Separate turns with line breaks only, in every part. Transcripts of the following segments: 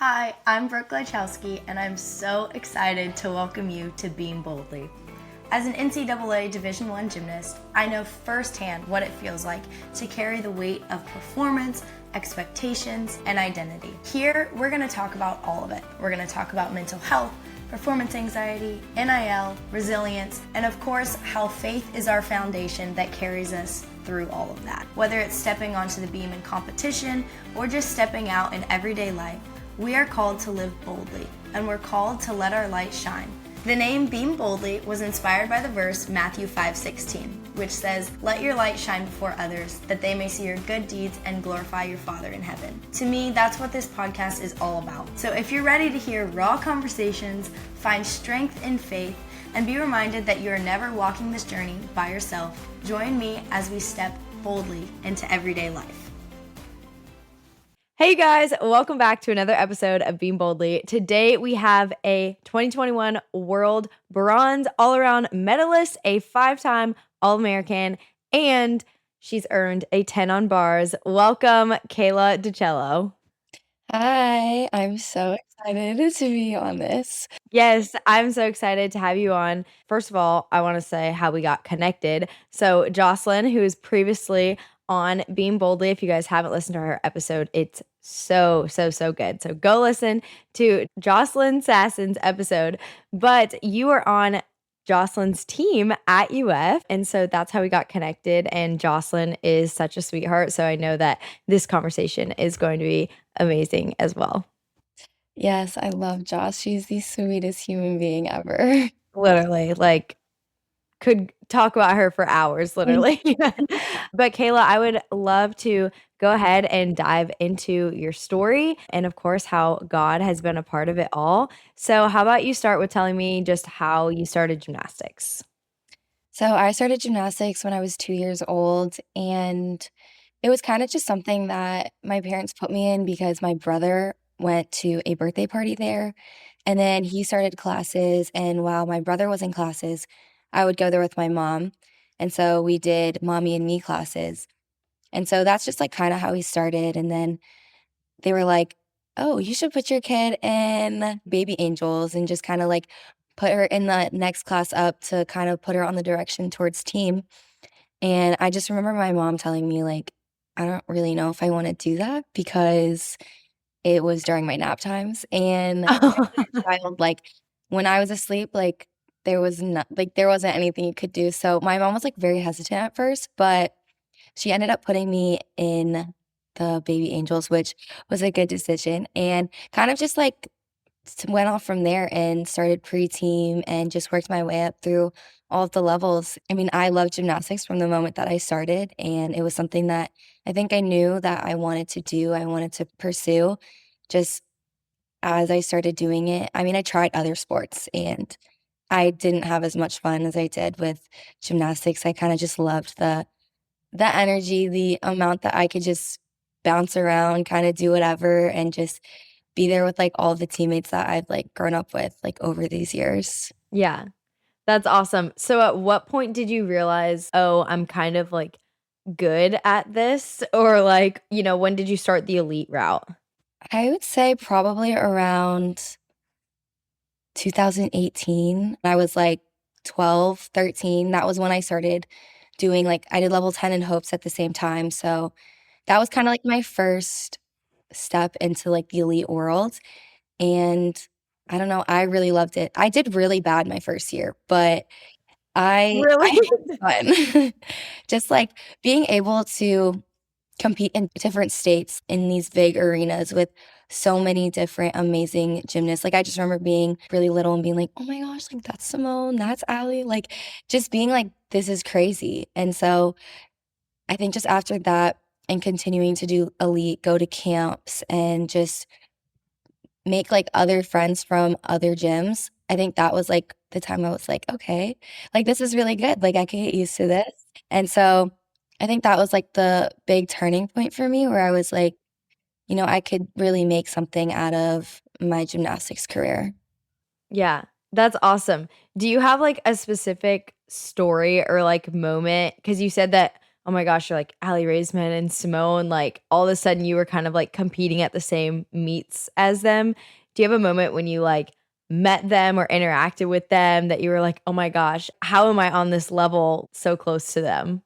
Hi, I'm Brooke and I'm so excited to welcome you to Beam Boldly. As an NCAA Division I gymnast, I know firsthand what it feels like to carry the weight of performance, expectations, and identity. Here, we're going to talk about all of it. We're going to talk about mental health, performance anxiety, NIL, resilience, and of course, how faith is our foundation that carries us through all of that. Whether it's stepping onto the beam in competition or just stepping out in everyday life, we are called to live boldly, and we're called to let our light shine. The name Beam Boldly was inspired by the verse Matthew 5:16, which says, "Let your light shine before others, that they may see your good deeds and glorify your Father in heaven." To me, that's what this podcast is all about. So if you're ready to hear raw conversations, find strength in faith, and be reminded that you are never walking this journey by yourself, join me as we step boldly into everyday life.
Hey guys, welcome back to another episode of Beam Boldly. Today we have a 2021 World Bronze all-around medalist, a 5-time All-American, and she's earned a 10 on bars. Welcome, Kayla DiCello.
Hi, I'm so excited to be on this.
Yes, I'm so excited to have you on. First of all, I want to say how we got connected. So Jocelyn, who is previously on Beam Boldly, if you guys haven't listened to her episode, it's so good. So go listen to Jocelyn Sassen's episode. But you were on Jocelyn's team at UF, and so that's how we got connected. And Jocelyn is such a sweetheart, so I know that this conversation is going to be amazing as well.
Yes, I love Joss. She's the sweetest human being ever.
Literally, like, could talk about her for hours, literally. But Kayla, I would love to go ahead and dive into your story and, of course, how God has been a part of it all. So, how about you start with telling me just how you started gymnastics?
So I started gymnastics when I was 2 years old, and it was kind of just something that my parents put me in because my brother went to a birthday party there, and then he started classes, and while my brother was in classes, I would go there with my mom, and so we did mommy and me classes. And so that's just like kind of how he started, and then they were like, "Oh, you should put your kid in Baby Angels and just kinda, like, put her in the next class up to kind of put her on the direction towards team." And I just remember my mom telling me, like, "I don't really know if I wanna do that," because it was during my nap times, and as a child, like, when I was asleep, like, there wasn't anything you could do, so my mom was, like, very hesitant at first, but she ended up putting me in the Baby Angels, which was a good decision, and kind of just, like, went off from there and started pre-team and just worked my way up through all of the levels. I mean, I love gymnastics from the moment that I started, and it was something that I think I knew that I wanted to do, I wanted to pursue just as I started doing it. I mean, I tried other sports, and I didn't have as much fun as I did with gymnastics. I kinda just loved the energy, the amount that I could just bounce around, kinda do whatever, and just be there with, like, all the teammates that I've, like, grown up with, like, over these years.
Yeah, that's awesome. So, at what point did you realize, oh, I'm kind of like good at this? Or, like, when did you start the elite route?
I would say probably around 2018. I was, like, 12, 13. That was when I started doing, like, I did level 10 in hopes at the same time, so that was kinda, like, my first step into, like, the elite world, and I don't know, I really loved it. I did really bad my first year, but I
Really?
had fun. Just, like, being able to compete in different states in these big arenas with so many different amazing gymnasts. Like, I just remember being really little and being like, "Oh my gosh, like, that's Simone, that's Allie," like, just being like, "This is crazy." And so, I think just after that and continuing to do elite, go to camps, and just make, like, other friends from other gyms, I think that was, like, the time I was like, "Okay, like, this is really good, like, I can get used to this." And so, I think that was, like, the big turning point for me where I was like, I could really make something out of my gymnastics career.
Yeah, that's awesome. Do you have, like, a specific story or, like, moment? Because you said that oh my gosh, you're like Allie Raisman and Simone, like all of a sudden you were kind of like competing at the same meets as them. Do you have a moment when you like met them or interacted with them that you were like, oh my gosh, how am I on this level so close to them?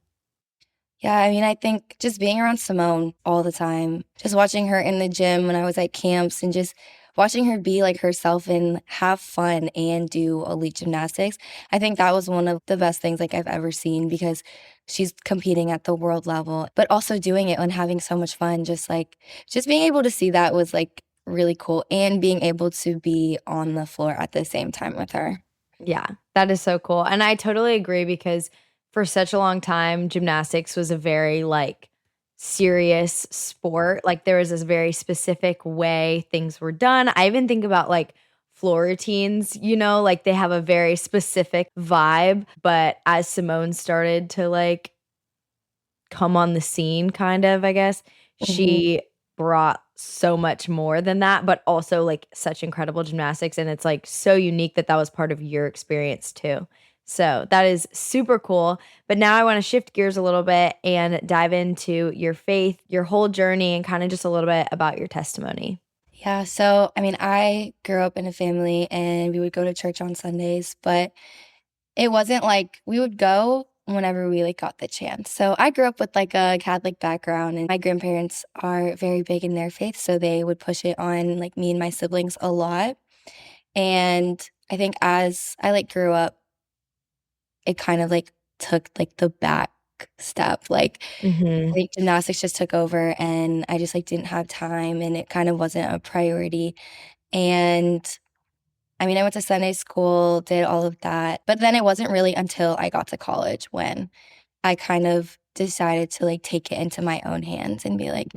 Yeah, I mean, I think just being around Simone all the time, just watching her in the gym when I was at camps and just watching her be like herself and have fun and do elite gymnastics. I think that was one of the best things like I've ever seen because she's competing at the world level, but also doing it and having so much fun. Just being able to see that was like really cool and being able to be on the floor at the same time with her.
Yeah, that is so cool. And I totally agree because for such a long time, gymnastics was a very like serious sport. Like there was this very specific way things were done. I even think about like floor routines, like they have a very specific vibe. But as Simone started to like come on the scene kind of, I guess.
Mhm.
She brought so much more than that, but also like such incredible gymnastics, and it's like so unique that that was part of your experience too. So that is super cool. But now I want to shift gears a little bit and dive into your faith, your whole journey, and kind of just a little bit about your testimony.
Yeah, so I mean, I grew up in a family and we would go to church on Sundays, but it wasn't like we would go whenever we like got the chance. So I grew up with like a Catholic background and my grandparents are very big in their faith, so they would push it on like me and my siblings a lot. And I think as I like grew up, it kind of like took like the back step. Like I
Mhm.
think gymnastics just took over and I just like didn't have time and it kind of wasn't a priority. And I mean, I went to Sunday school, did all of that, but then it wasn't really until I got to college when I kind of decided to, like, take it into my own hands and be like,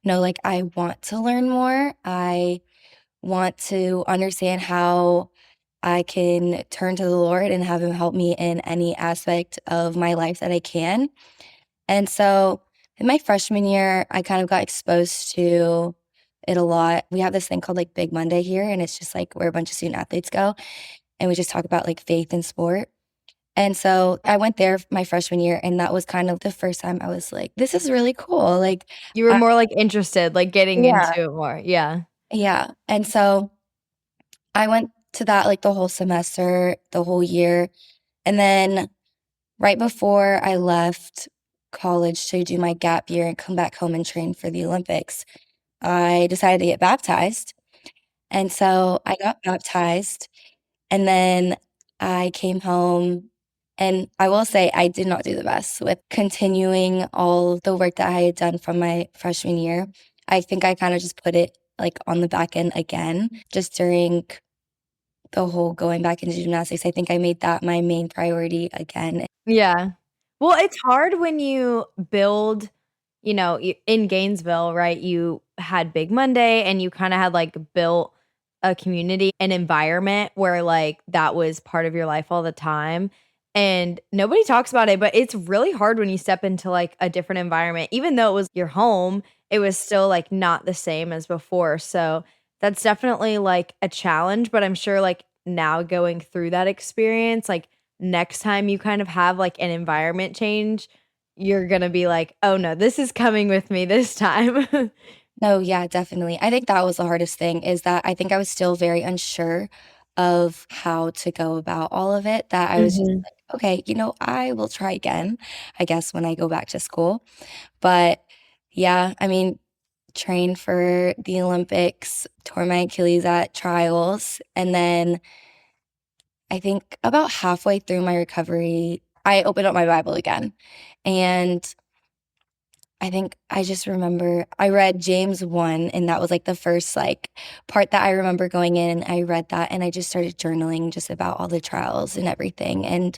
"No, like, I want to learn more. I want to understand how I can turn to the Lord and have him help me in any aspect of my life that I can." And so in my freshman year, I kind of got exposed to it a lot. We have this thing called like Big Monday here, and it's just like where a bunch of student athletes go and we just talk about like faith and sport. And so I went there my freshman year, and that was kind of the first time I was like, this is really cool. Like,
You were
I,
more like interested, like getting
yeah,
into it more. Yeah.
yeah. And so I went to that like the whole semester, the whole year. And then right before I left college to do my gap year and come back home and train for the Olympics, I decided to get baptized. And so I got baptized, and then I came home, and I will say I did not do the best with continuing all the work that I had done from my freshman year. I think I kinda just put it, like, on the back end again, just during the whole going back into gymnastics. I think I made that my main priority again.
Yeah. Well, it's hard when you build, in Gainesville, right? You had Big Monday and you kind of had like built a community, an environment where like that was part of your life all the time. And nobody talks about it, but it's really hard when you step into like a different environment. Even though it was your home, it was still like not the same as before. So that's definitely like a challenge. But I'm sure like now going through that experience, like next time you kind of have like an environment change, you're gonna be like, "Oh no, this is coming with me this time."
No, yeah, definitely. I think that was the hardest thing is that I think I was still very unsure of how to go about all of it, that I was just
Mhm.
like, "Okay, I will try again, I guess, when I go back to school." But, yeah, I mean, trained for the Olympics, tore my Achilles at trials, and then I think about halfway through my recovery, I opened up my Bible again, and I think I just remember I read James 1, and that was, like, the first, like, part that I remember going in, and I read that, and I just started journaling just about all the trials and everything, and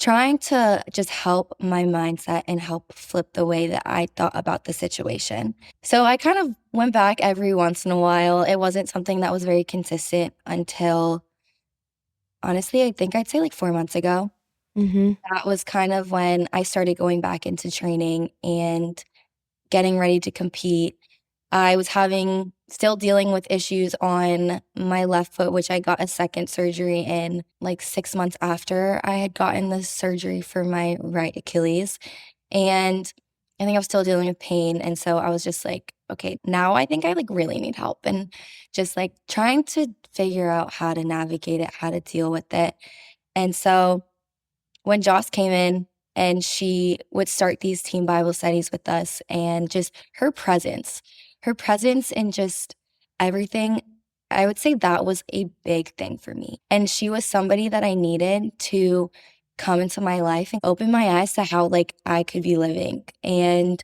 trying to just help my mindset and help flip the way that I thought about the situation. So I kind of went back every once in a while. It wasn't something that was very consistent until, honestly, I think I'd say, like, 4 months ago.
Mhm.
That was kind of when I started going back into training and getting ready to compete. I was having still dealing with issues on my left foot, which I got a second surgery in, like, 6 months after I had gotten the surgery for my right Achilles, And I think I was still dealing with pain. And so I was just like, okay, now I think I like really need help, and just like trying to figure out how to navigate it, how to deal with it. And so when Joss came in and she would start these team Bible studies with us, and just her presence and just everything, I would say that was a big thing for me. And she was somebody that I needed to come into my life and open my eyes to how like I could be living. And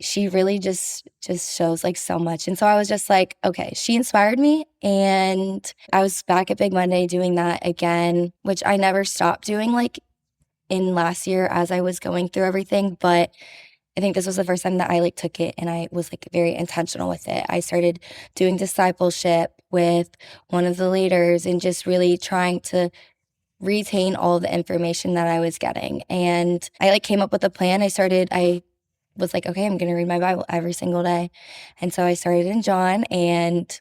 she really just shows like so much. And so I was just like, okay, she inspired me, and I was back at Big Monday doing that again, which I never stopped doing like in last year as I was going through everything. But I think this was the first time that I like took it and I was like very intentional with it. I started doing discipleship with one of the leaders and just really trying to retain all the information that I was getting. And I like came up with a plan. I was like, okay, I'm going to read my Bible every single day. And so I started in John, and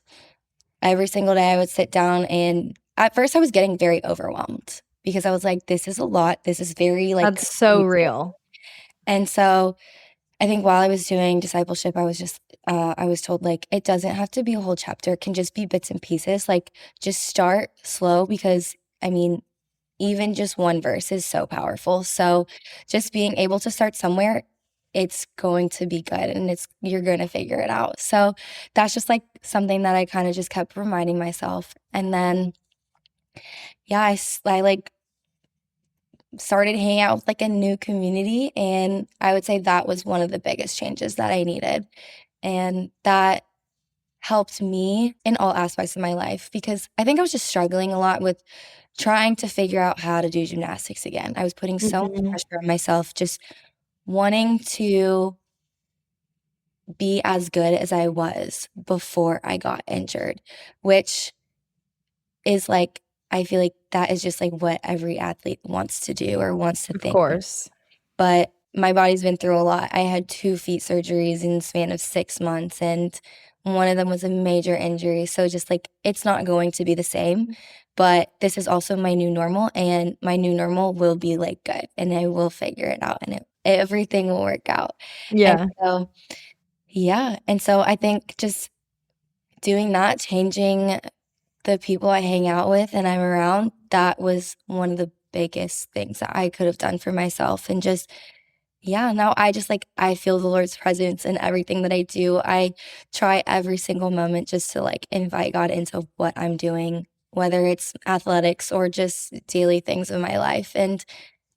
every single day I would sit down, and at first I was getting very overwhelmed because I was like, this is a lot. This is very like
That's so real.
And so I think while I was doing discipleship, I was told like, it doesn't have to be a whole chapter. It can just be bits and pieces. Like just start slow, because I mean, even just one verse is so powerful. So just being able to start somewhere, it's going to be good, and you're going to figure it out. So that's just like something that I kind of just kept reminding myself. And then, yeah, I like started hanging out with like a new community, and I would say that was one of the biggest changes that I needed. And that helped me in all aspects of my life, because I think I was just struggling a lot with trying to figure out how to do gymnastics again. I was putting so much
Mhm.
pressure on myself, just wanting to be as good as I was before I got injured, which is like, I feel like that is just like what every athlete wants to do or wants to
Of
think.
course.
But my body's been through a lot. I had 2 feet surgeries in the span of 6 months, and one of them was a major injury. So just like, it's not going to be the same, but this is also my new normal, and my new normal will be like good, and I will figure it out, and everything will work out. And
Yeah.
so, yeah. And so I think just doing that, changing the people I hang out with and I'm around, that was one of the biggest things that I could have done for myself. And just, yeah, now I just like, I feel the Lord's presence in everything that I do. I try every single moment just to like invite God into what I'm doing, whether it's athletics or just daily things in my life. And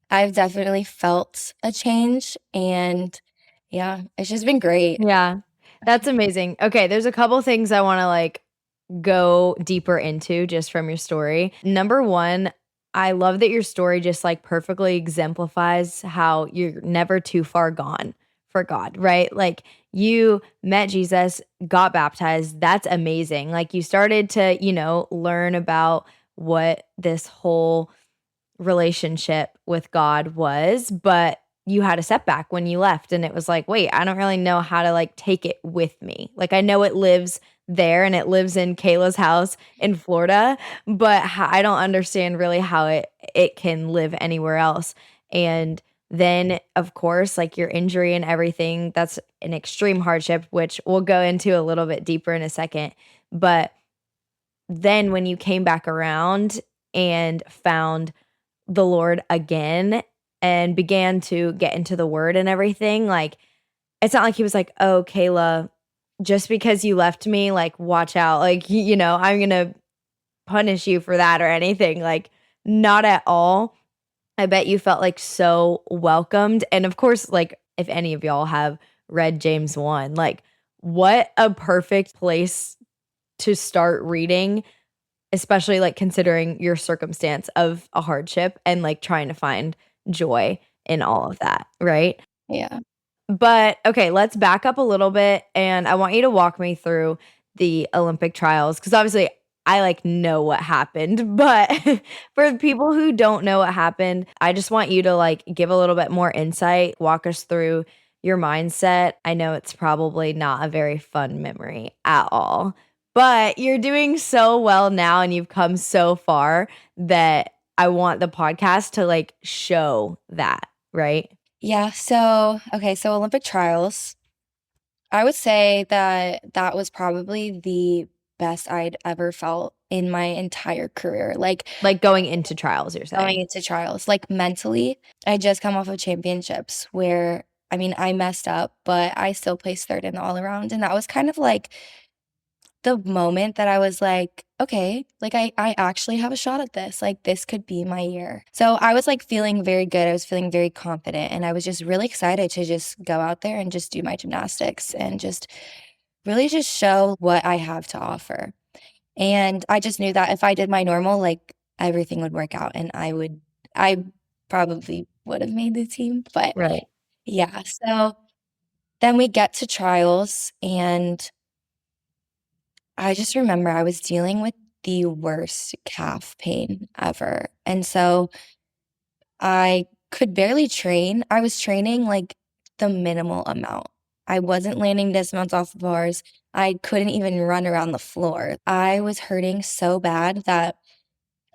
I've definitely felt a change. And yeah, it's just been great.
Yeah. That's amazing. Okay, there's a couple things I wanna, like, go deeper into just from your story. Number 1, I love that your story just, like, perfectly exemplifies how you're never too far gone for God, right? Like, you met Jesus, got baptized, that's amazing. Like, you started to, learn about what this whole relationship with God was, but you had a setback when you left, and it was like, "Wait, I don't really know how to, like, take it with me." Like, I know it lives there and it lives in Kayla's house in Florida, but I don't understand really how it can live anywhere else. And then, of course, like, your injury and everything, that's an extreme hardship, which we'll go into a little bit deeper in a second. But then when you came back around and found the Lord again and began to get into the word and everything, like, it's not like he was like, "Oh, Kayla, just because you left me, like, watch out. Like, I'm gonna punish you for that or anything." Like, not at all. I bet you felt, like, so welcomed. And, of course, like, if any of y'all have read James 1, like, what a perfect place to start reading, especially, like, considering your circumstance of a hardship and, like, trying to find joy in all of that, right?
Yeah.
But, okay, let's back up a little bit, and I want you to walk me through the Olympic trials, because obviously I, like, know what happened, but for the people who don't know what happened, I just want you to, like, give a little bit more insight, walk us through your mindset. I know it's probably not a very fun memory at all, but you're doing so well now and you've come so far that I want the podcast to, like, show that, right?
Yeah, so Olympic trials. I would say that that was probably the best I'd ever felt in my entire career. Like
Like going into trials, you're
going
saying?
into trials, like mentally, I just come off of championships where, I mean, I messed up, but I still placed third in the all around. And that was kind of like the moment that I was like, okay, like I actually have a shot at this. Like this could be my year. So I was like feeling very good. I was feeling very confident and I was just really excited to just go out there and just do my gymnastics and just really just show what I have to offer. And I just knew that if I did my normal, like everything would work out and I probably would have made the team. But
Right.
yeah, so then we get to trials and I just remember I was dealing with the worst calf pain ever. And so I could barely train. I was training like the minimal amount. I wasn't landing dismounts off the bars. I couldn't even run around the floor. I was hurting so bad that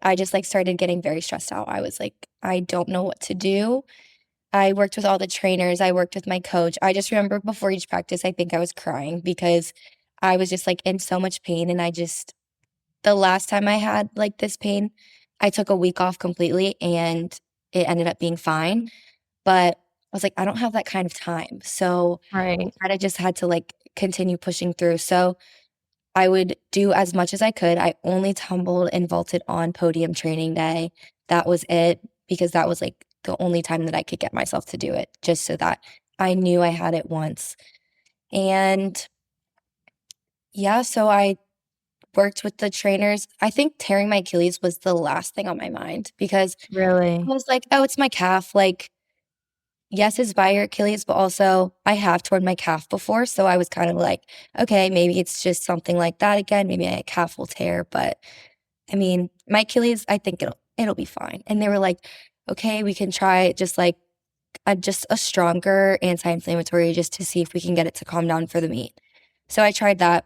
I just like started getting very stressed out. I was like, I don't know what to do. I worked with all the trainers. I worked with my coach. I just remember before each practice, I think I was crying because I was just like in so much pain and the last time I had, like, this pain, I took a week off completely, and it ended up being fine, but I was like, "I don't have that kind of time." So, I
Right.
kinda just had to, like, continue pushing through. So, I would do as much as I could. I only tumbled and vaulted on podium training day. That was it, because that was, like, the only time that I could get myself to do it, just so that I knew I had it once. And, yeah, so I worked with the trainers. I think tearing my Achilles was the last thing on my mind because I
Really?
was like, "Oh, it's my calf." Like, yes, it's by your Achilles, but also I have torn my calf before, so I was kind of like, "Okay, maybe it's just something like that again. Maybe my calf will tear." But I mean, my Achilles, I think it'll be fine. And they were like, "Okay, we can try just a stronger anti-inflammatory just to see if we can get it to calm down for the meet." So I tried that.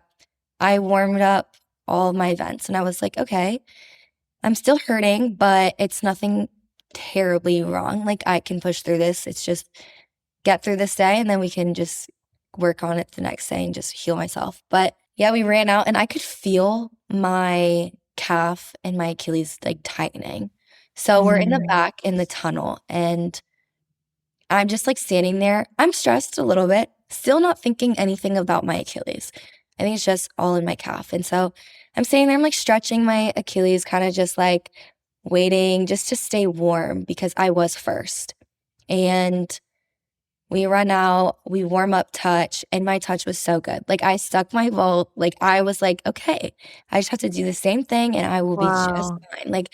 I warmed up all of my events and I was like, "Okay, I'm still hurting, but it's nothing terribly wrong. Like I can push through this. It's just get through this day and then we can just work on it the next day and just heal myself." But yeah, we ran out and I could feel my calf and my Achilles like tightening. So we're in the
Mhm.
back in the tunnel and I'm just like standing there. I'm stressed a little bit, still not thinking anything about my Achilles. I think it's just all in my calf. And so I'm standing there, I'm like stretching my Achilles, kind of just like waiting just to stay warm because I was first. And we run out, we warm up touch, and my touch was so good. Like I stuck my vault, like I was like, okay, I just have to do the same thing and I will be just
Wow.
fine. Like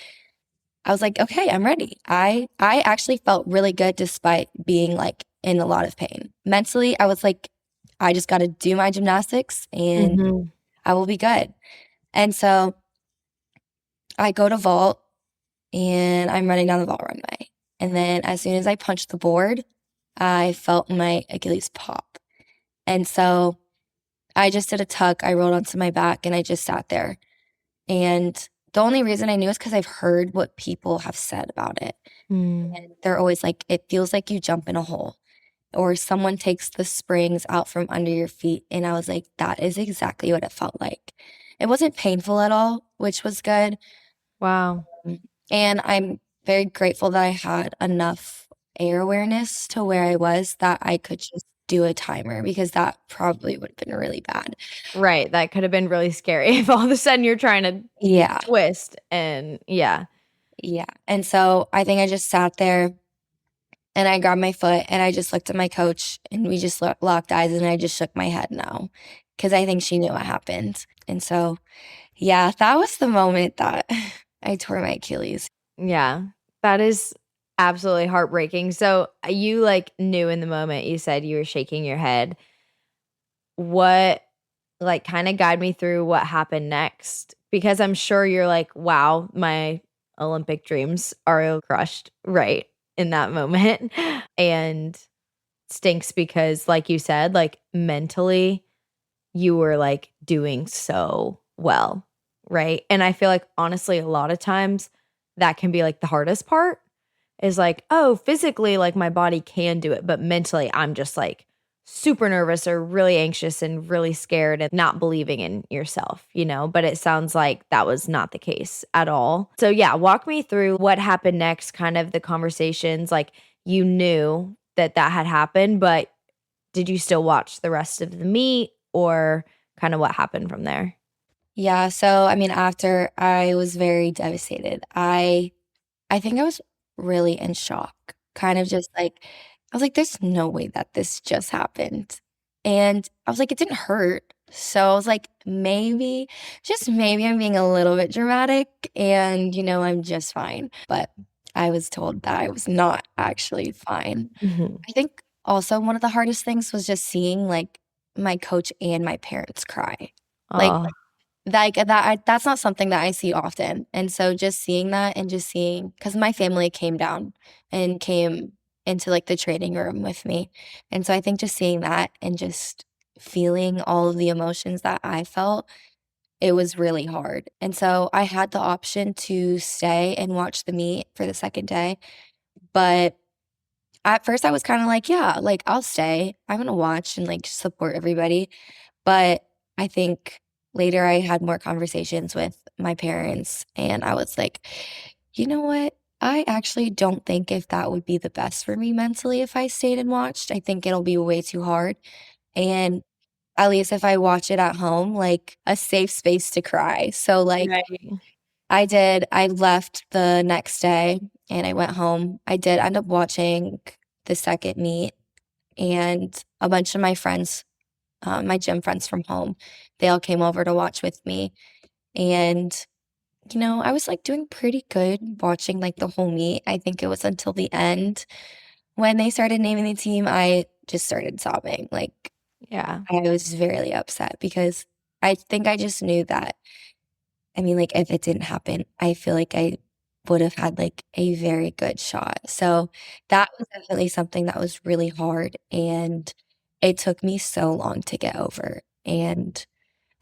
I was like, "Okay, I'm ready." I actually felt really good despite being, like, in a lot of pain. Mentally, I was like, "I just gotta do my gymnastics and
Mhm.
I will be good." And so, I go to vault and I'm running down the vault runway, and then as soon as I punched the board, I felt my Achilles pop, and so I just did a tuck, I rolled onto my back, and I just sat there, and the only reason I knew is because 'cause I've heard what people have said about it.
Mm.
And they're always like, "It feels like you jump in a hole," or someone takes the springs out from under your feet, and I was like, "That is exactly what it felt like." It wasn't painful at all, which was good,
Wow.
and I'm very grateful that I had enough air awareness to where I was that I could just do a timer because that probably would have been really bad.
Right, that could have been really scary if all of a sudden you're trying to
Yeah,
twist and yeah.
yeah, and so I think I just sat there and I grabbed my foot and I just looked at my coach and we just locked eyes and I just shook my head no, because I think she knew what happened. And so, yeah, that was the moment that I tore my Achilles.
Yeah. That is absolutely heartbreaking. So, you, like, knew in the moment, you said you were shaking your head. What like, kinda guide me through what happened next? Because I'm sure you're like, "Wow, my Olympic dreams are crushed," right, in that moment. And stinks because, like you said, like, mentally, you were, like, doing so well, right? And I feel like, honestly, a lot of times, that can be, like, the hardest part is like, oh, physically, like my body can do it, but mentally, I'm just like super nervous or really anxious and really scared and not believing in yourself, But it sounds like that was not the case at all. So, yeah, walk me through what happened next, kind of the conversations. Like, you knew that had happened, but did you still watch the rest of the meet or kind of what happened from there?
Yeah, so I mean, after I was very devastated. I think I was really in shock, kind of just like I was like, "There's no way that this just happened." And I was like, "It didn't hurt." So I was like, "Maybe, just maybe I'm being a little bit dramatic and, I'm just fine." But I was told that I was not actually fine.
Mhm.
I think also one of the hardest things was just seeing, like, my coach and my parents cry. Like
Oh,
that's not something that I see often, and so just seeing that and just seeing, because my family came down and came into, like, the training room with me, and so I think just seeing that and just feeling all of the emotions that I felt, it was really hard, and so I had the option to stay and watch the meet for the 2nd day, but at first I was kinda like, "Yeah, like, I'll stay. I'm gonna watch and, like, support everybody." But I think later I had more conversations with my parents, and I was like, "You know what? I actually don't think if that would be the best for me mentally if I stayed and watched. I think it'll be way too hard, and at least if I watch it at home, like, a safe space to cry." So, like,
right.
I left the next day, and I went home. I did end up watching the 2nd meet, and a bunch of my friends, my gym friends from home, they all came over to watch with me, and, I was, like, doing pretty good watching, like, the whole meet. I think it was until the end when they started naming the team, I just started sobbing, like,
Yeah.
I was very upset because I think I just knew that, I mean, like, if it didn't happen, I feel like I would have had, like, a very good shot. So, that was definitely something that was really hard, and it took me so long to get over, and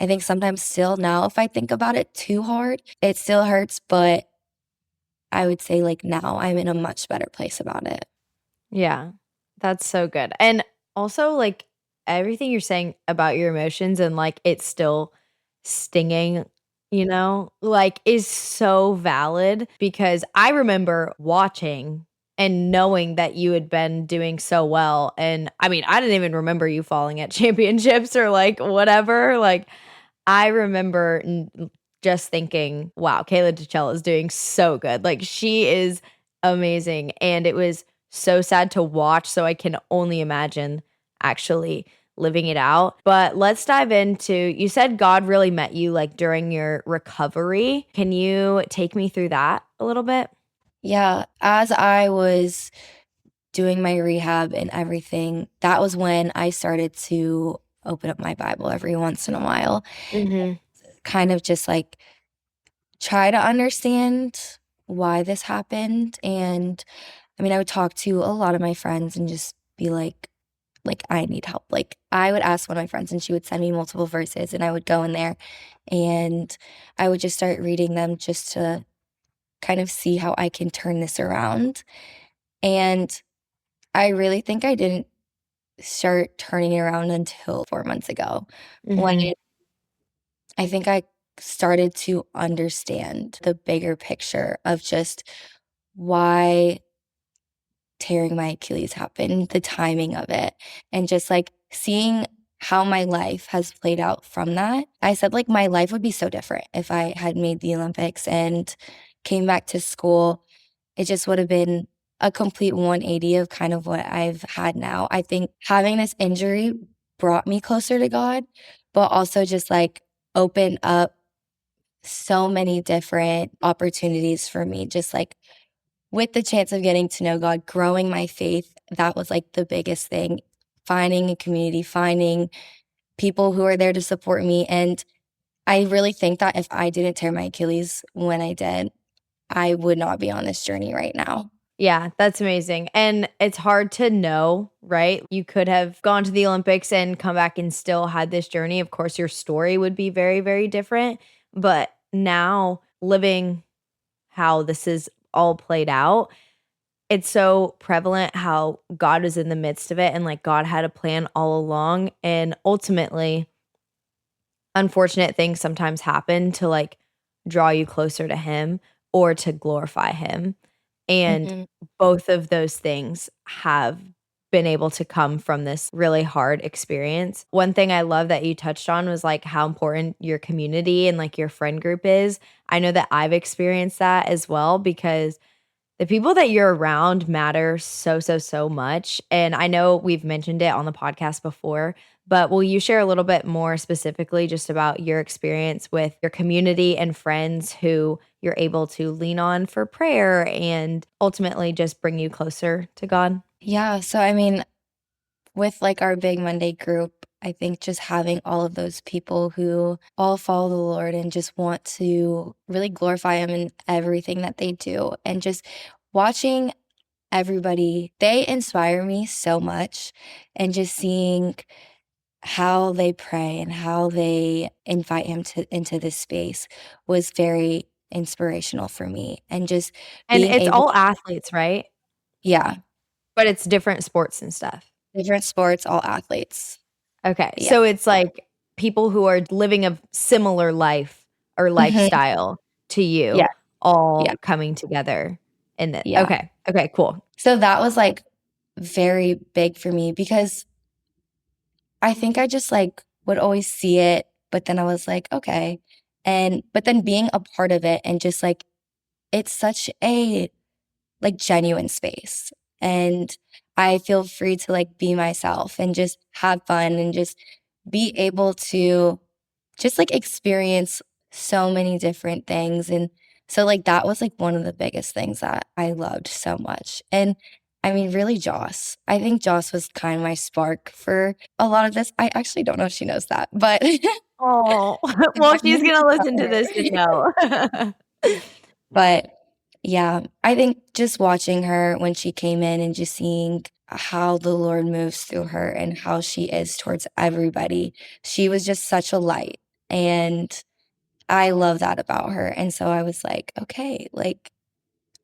I think sometimes still now, if I think about it too hard, it still hurts, but I would say, like, now I'm in a much better place about it.
Yeah. That's so good. And also, like, everything you're saying about your emotions and, like, it's still stinging, like, is so valid because I remember watching and knowing that you had been doing so well, and, I mean, I didn't even remember you falling at championships or, like, whatever, like, I remember just thinking, "Wow, Kayla DiCello is doing so good." Like, she is amazing, and it was so sad to watch, so I can only imagine actually living it out. But let's dive into, you said God really met you, like, during your recovery. Can you take me through that a little bit?
Yeah, as I was doing my rehab and everything, that was when I started to open up my Bible every once in a while,
Mhm.
kind of just, like, try to understand why this happened, and, I mean, I would talk to a lot of my friends and just be like, "I need help." Like, I would ask one of my friends, and she would send me multiple verses, and I would go in there, and I would just start reading them just to kind of see how I can turn this around, and I really think I didn't start turning it around until 4 months ago, when
Mhm.
I think I started to understand the bigger picture of just why tearing my Achilles happened, the timing of it, and just, like, seeing how my life has played out from that. I said, like, my life would be so different if I had made the Olympics and came back to school. It just would have been a complete 180 of kind of what I've had now. I think having this injury brought me closer to God, but also just, like, opened up so many different opportunities for me, just, like, with the chance of getting to know God, growing my faith, that was, like, the biggest thing. Finding a community, finding people who are there to support me, and I really think that if I didn't tear my Achilles when I did, I would not be on this journey right now.
Yeah, that's amazing. And it's hard to know, right? You could have gone to the Olympics and come back and still had this journey. Of course, your story would be very, very different. But now living how this is all played out, it's so prevalent how God was in the midst of it and like God had a plan all along. And ultimately, unfortunate things sometimes happen to like draw you closer to Him or to glorify Him. And
Mhm.
both of those things have been able to come from this really hard experience. One thing I love that you touched on was like how important your community and like your friend group is. I know that I've experienced that as well because the people that you're around matter so, so, so much. And I know we've mentioned it on the podcast before, but will you share a little bit more specifically just about your experience with your community and friends who you're able to lean on for prayer and ultimately just bring you closer to God?
Yeah, so I mean, with like our Big Monday group, I think just having all of those people who all follow the Lord and just want to really glorify Him in everything that they do, and just watching everybody, they inspire me so much. And just seeing how they pray and how they invite Him into this space was very inspirational for me. And just
And
being
it's
able,
all athletes, right?
yeah,
But it's different sports and stuff.
different sports, all athletes.
Okay.
Yeah.
So it's like people who are living a similar life or
Mhm.
lifestyle to
Yeah.
you
Yeah.
all coming together in the
Yeah.
okay. Okay, cool.
So that was like very big for me because I think I just like would always see it, but then I was like, okay. But then being a part of it and just like, it's such a like genuine space. And I feel free to like be myself and just have fun and just be able to just like experience so many different things. And so like that was like one of the biggest things that I loved so much. And I mean, really Joss. I think Joss was kind of my spark for a lot of this. I actually don't know if she knows that, but
Oh, well,
I'm
she's
gonna
gonna
tell
listen to
her.
this and know.
But yeah, I think just watching her when she came in and just seeing how the Lord moves through her and how she is towards everybody, she was just such a light. And I love that about her. And so I was like, okay, like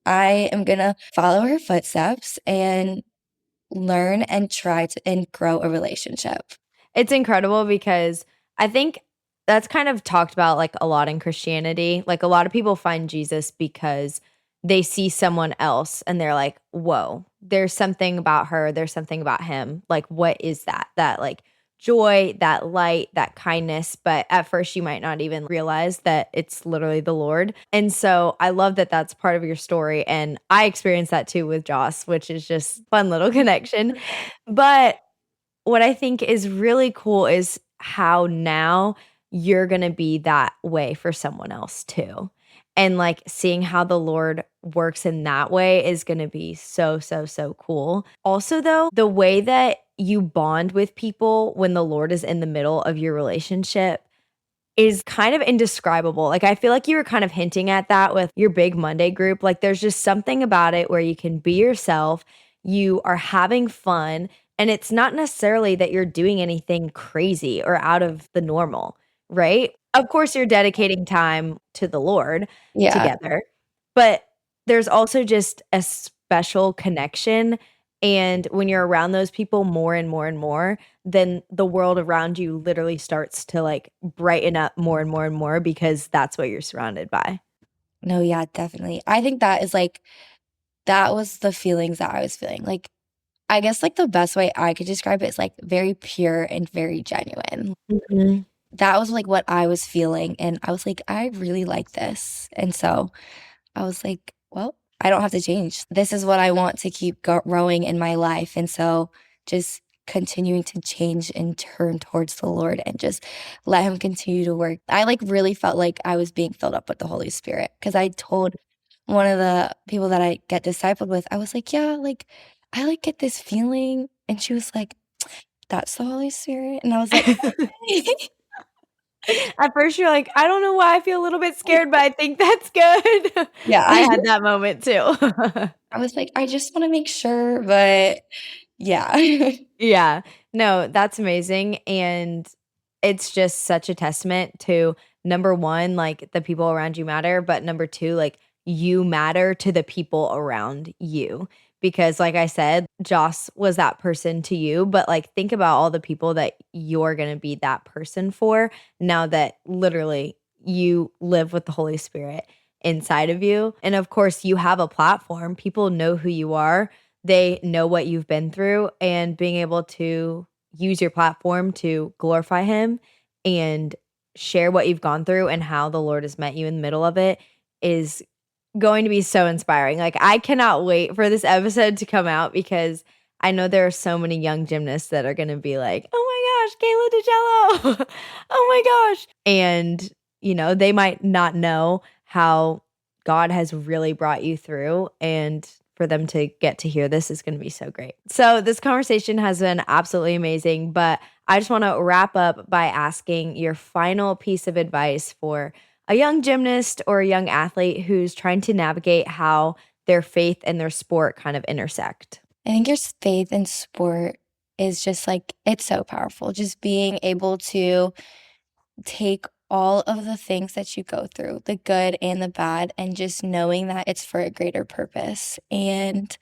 I am gonna follow her footsteps and learn and try to and grow a relationship.
It's incredible because I think that's kind of talked about like a lot in Christianity. Like a lot of people find Jesus because they see someone else and they're like, "Whoa, there's something about her, there's something about him." Like what is that? That like joy, that light, that kindness, but at first you might not even realize that it's literally the Lord. And so I love that that's part of your story and I experienced that too with Joss, which is just fun little connection. But what I think is really cool is how now you're gonna be that way for someone else too. And, like, seeing how the Lord works in that way is gonna be so, so, so cool. Also, though, the way that you bond with people when the Lord is in the middle of your relationship is kind of indescribable. Like, I feel like you were kind of hinting at that with your Big Monday group. Like, there's just something about it where you can be yourself, you are having fun, and it's not necessarily that you're doing anything crazy or out of the normal, right? Of course, you're dedicating time to the Lord
Yeah.
together, but there's also just a special connection. And when you're around those people more and more and more, then the world around you literally starts to like brighten up more and more and more because that's what you're surrounded by.
No, yeah, definitely. I think that is like that was the feelings that I was feeling. Like I guess like the best way I could describe it is like very pure and very genuine.
Mhm.
That was like what I was feeling. And I was like, I really like this. And so I was like, well, I don't have to change. This is what I want to keep growing in my life. And so just continuing to change and turn towards the Lord and just let Him continue to work. I like really felt like I was being filled up with the Holy Spirit because I told one of the people that I get discipled with, I was like, yeah, like I like get this feeling. And she was like, that's the Holy Spirit. And I was like, okay.
At first, you're like, I don't know why I feel a little bit scared, but I think that's good. I
Yeah.
had that moment too.
I was like, I just want to make sure, but yeah.
Yeah. No, that's amazing. And it's just such a testament to number one, like the people around you matter, but number two, like you matter to the people around you because like I said, Joss was that person to you, but like think about all the people that you're going to be that person for now that literally you live with the Holy Spirit inside of you. And of course, you have a platform. People know who you are. They know what you've been through, and being able to use your platform to glorify him and share what you've gone through and how the Lord has met you in the middle of it is going to be so inspiring. Like, I cannot wait for this episode to come out because I know there are so many young gymnasts that are going to be like, oh my gosh, Kayla DiCello. Oh my gosh. And, you know, they might not know how God has really brought you through, and for them to get to hear this is going to be so great. So this conversation has been absolutely amazing, but I just want to wrap up by asking your final piece of advice for a young gymnast or a young athlete who's trying to navigate how their faith and their sport kind of intersect.
I think your faith in sport is just like, it's so powerful. Just being able to take all of the things that you go through, the good and the bad, and just knowing that it's for a greater purpose. And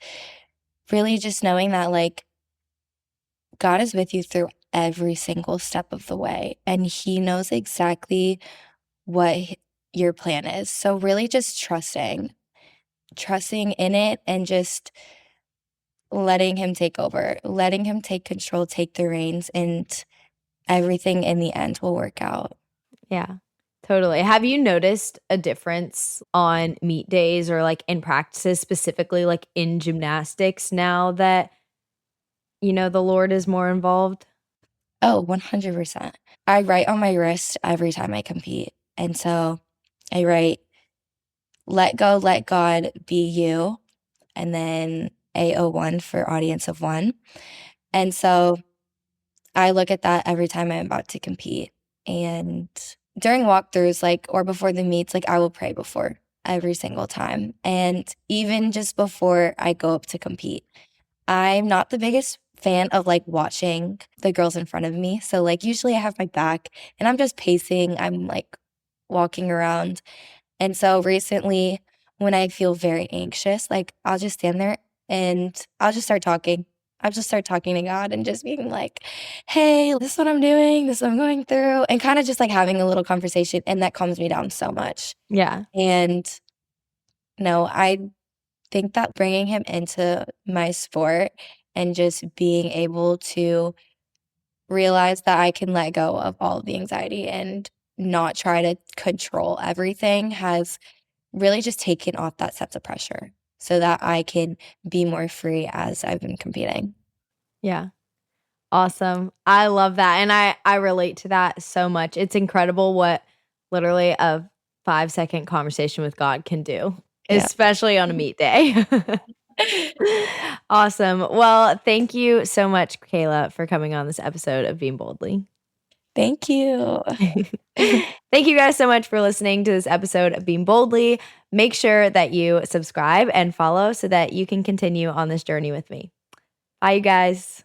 really just knowing that, like, God is with you through every single step of the way, and He knows exactly what your plan is. So, really, just trusting in it, and just letting Him take over, letting Him take control, take the reins, and everything in the end will work out.
Yeah, totally. Have you noticed a difference on meet days or like in practices, specifically like in gymnastics now that, you know, the Lord is more involved?
Oh, 100%. I write on my wrist every time I compete. And so I write, let go, let God be you. And then AO1 for audience of one. And so I look at that every time I'm about to compete. And during walkthroughs, like, or before the meets, like, I will pray before every single time. And even just before I go up to compete, I'm not the biggest fan of like watching the girls in front of me. So like usually I have my back and I'm just pacing, I'm like walking around. And so recently when I feel very anxious, like I'll just stand there and I'll just start talking. I'll just start talking to God and just being like, hey, this is what I'm doing, this is what I'm going through, and kind of just like having a little conversation, and that calms me down so much.
Yeah.
And no, I think that bringing him into my sport and just being able to realize that I can let go of all of the anxiety and not try to control everything has really just taken off that sense of pressure so that I can be more free as I've been competing.
Yeah. Awesome. I love that. And I relate to that so much. It's incredible what literally a 5-second conversation with God can do,
Yeah.
especially on a meet day. Awesome. Well, thank you so much, Kayla, for coming on this episode of Being Boldly.
Thank you.
Thank you guys so much for listening to this episode of Being Boldly. Make sure that you subscribe and follow so that you can continue on this journey with me. Bye, you guys.